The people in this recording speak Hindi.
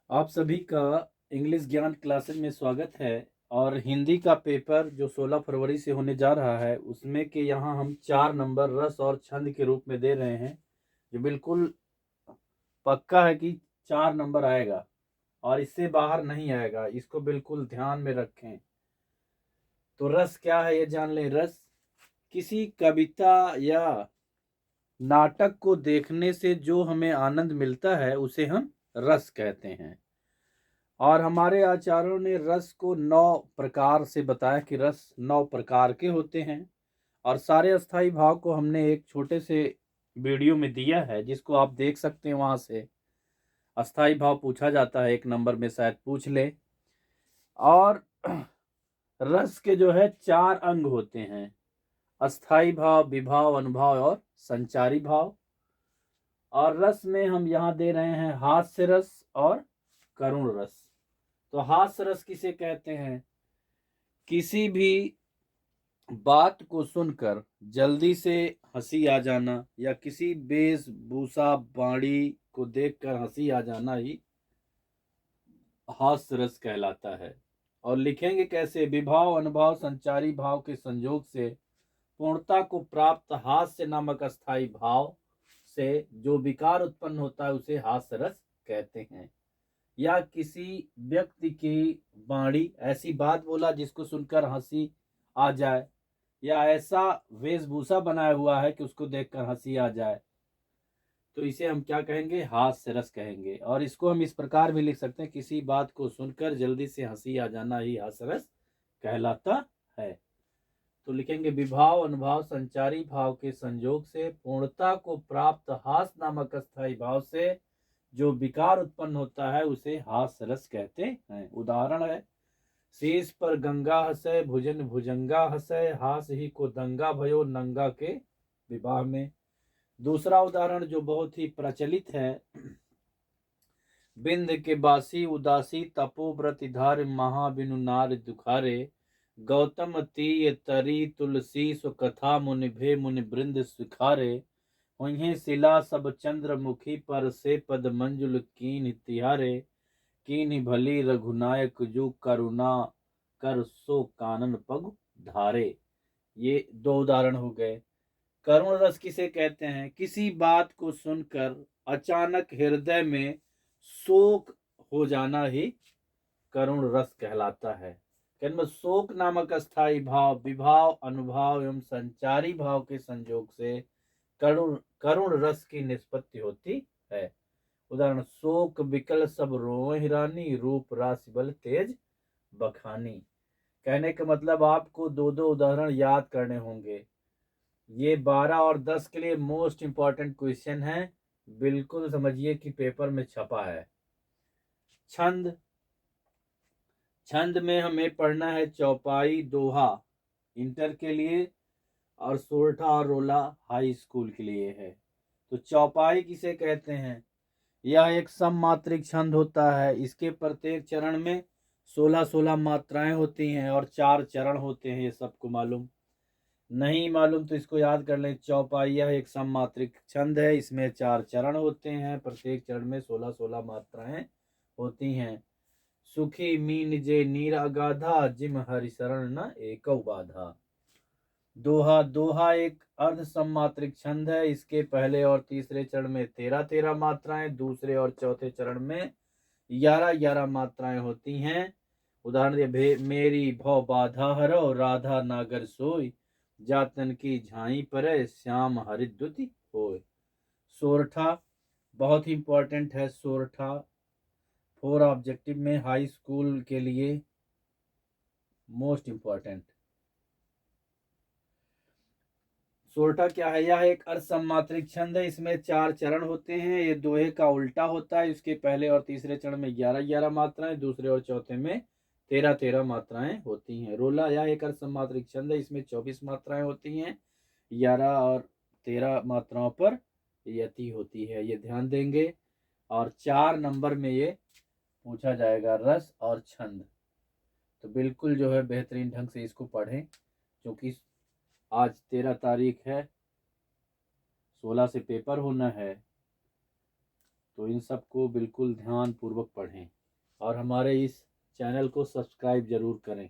आप सभी का इंग्लिश ज्ञान क्लासेस में स्वागत है। और हिंदी का पेपर जो 16 फरवरी से होने जा रहा है उसमें के यहाँ हम 4 नंबर रस और छंद के रूप में दे रहे हैं, जो बिल्कुल पक्का है कि 4 नंबर आएगा और इससे बाहर नहीं आएगा। इसको बिल्कुल ध्यान में रखें। तो रस क्या है ये जान लें। रस किसी कविता या नाटक को देखने से जो हमें आनंद मिलता है उसे हम रस कहते हैं। और हमारे आचार्यों ने रस को 9 प्रकार से बताया कि रस 9 प्रकार के होते हैं। और सारे अस्थाई भाव को हमने एक छोटे से वीडियो में दिया है, जिसको आप देख सकते हैं। वहां से अस्थाई भाव पूछा जाता है, 1 नंबर में शायद पूछ ले। और रस के जो है 4 अंग होते हैं: अस्थाई भाव, विभाव, अनुभाव और संचारी भाव। और रस में हम यहाँ दे रहे हैं हास्य रस और करुण रस। तो हास्य रस किसे कहते हैं? किसी भी बात को सुनकर जल्दी से हंसी आ जाना, या किसी वेशभूषा वाणी को देखकर हंसी आ जाना ही हास्य रस कहलाता है। और लिखेंगे कैसे? विभाव, अनुभाव, संचारी भाव के संयोग से पूर्णता को प्राप्त हास्य नामक अस्थाई भाव से जो विकार उत्पन्न होता है उसे हास्य रस कहते हैं। या किसी व्यक्ति की वाणी, ऐसी बात बोला जिसको सुनकर हंसी आ जाए, या ऐसा वेशभूषा बनाया हुआ है कि उसको देखकर हंसी आ जाए, तो इसे हम क्या कहेंगे? हास्य रस कहेंगे। और इसको हम इस प्रकार भी लिख सकते हैं: किसी बात को सुनकर जल्दी से हंसी आ जाना ही हास्य रस कहलाता है। तो लिखेंगे विभाव, अनुभाव, संचारी भाव के संयोग से पूर्णता को प्राप्त हास्य नामक अस्थाई भाव से जो विकार उत्पन्न होता है उसे हास्य रस कहते हैं। उदाहरण है: शीश पर गंगा हसै, भुजन भुजंगा हसै, हास ही को दंगा भयो नंगा के विवाह में। दूसरा उदाहरण जो बहुत ही प्रचलित है: बिंद के बासी उदासी, तपोव्रत धार महाबिनु नार दुखारे, गौतम तीय तरी तुलसी सो कथा मुनि भे मुनि बृंद सुखारे, उन्हें शिला सब चंद्रमुखी पर से पद मंजुल कीन तिहारे, कीन भली रघुनायक जो करुणा कर सो कानन पग धारे। ये 2 उदाहरण हो गए। करुण रस किसे कहते हैं? किसी बात को सुनकर अचानक हृदय में शोक हो जाना ही करुण रस कहलाता है। जन्म शोक नामक अस्थाई भाव विभाव, अनुभाव एवं संचारी भाव के संयोग से करुण करुण रस की निष्पत्ति होती है। उदाहरण: शोक विकल सब रोए रानी, रूप राशि बल तेज बखानी। कहने का मतलब आपको 2-2 उदाहरण याद करने होंगे। ये 12 और 10 के लिए मोस्ट इंपॉर्टेंट क्वेश्चन है। बिल्कुल समझिए कि पेपर में छपा है। छंद। छंद में हमें पढ़ना है चौपाई, दोहा इंटर के लिए, और सोरठा और रोला हाई स्कूल के लिए है। तो चौपाई किसे कहते हैं? यह एक सममात्रिक छंद होता है। इसके प्रत्येक चरण में 16-16 मात्राएं होती हैं और 4 चरण होते हैं। ये सबको मालूम? नहीं मालूम तो इसको याद कर लें। चौपाई यह एक सममात्रिक छंद है। इसमें 4 चरण होते हैं। प्रत्येक चरण में 16-16 मात्राएं होती हैं। सुखी मीन जे नीर अगाधा, जिम हरि शरण न एकौ बाधा। दोहा। दोहा एक अर्ध सममात्रिक छंद है। इसके पहले और तीसरे चरण में 13-13 मात्राएं, दूसरे और चौथे चरण में 11-11 मात्राएं होती हैं। उदाहरण दिए: मेरी भव बाधा हरो, राधा नागर सोई, जातन की झाई परे, श्याम हरिद्युति होय। सोरठा बहुत ही इंपॉर्टेंट है। सोरठा 4 ऑब्जेक्टिव में हाई स्कूल के लिए मोस्ट इंपॉर्टेंट। सोरठा क्या है? यह एक अर्धसममात्रिक छंद है। इसमें 4 चरण होते हैं। ये दोहे का उल्टा होता है। इसके पहले और तीसरे चरण में 11-11 मात्राएं, दूसरे और चौथे में 13-13 मात्राएं होती हैं। रोला यह एक अर्धसममात्रिक छंद है। इसमें 24 मात्राएं होती हैं। 11 और 13 मात्राओं पर यति होती है। ये ध्यान देंगे। और 4 नंबर में ये पूछा जाएगा, रस और छंद। तो बिल्कुल जो है बेहतरीन ढंग से इसको पढ़ें, क्योंकि आज 13 तारीख है, 16 से पेपर होना है। तो इन सब को बिल्कुल ध्यान पूर्वक पढ़ें। और हमारे इस चैनल को सब्सक्राइब जरूर करें।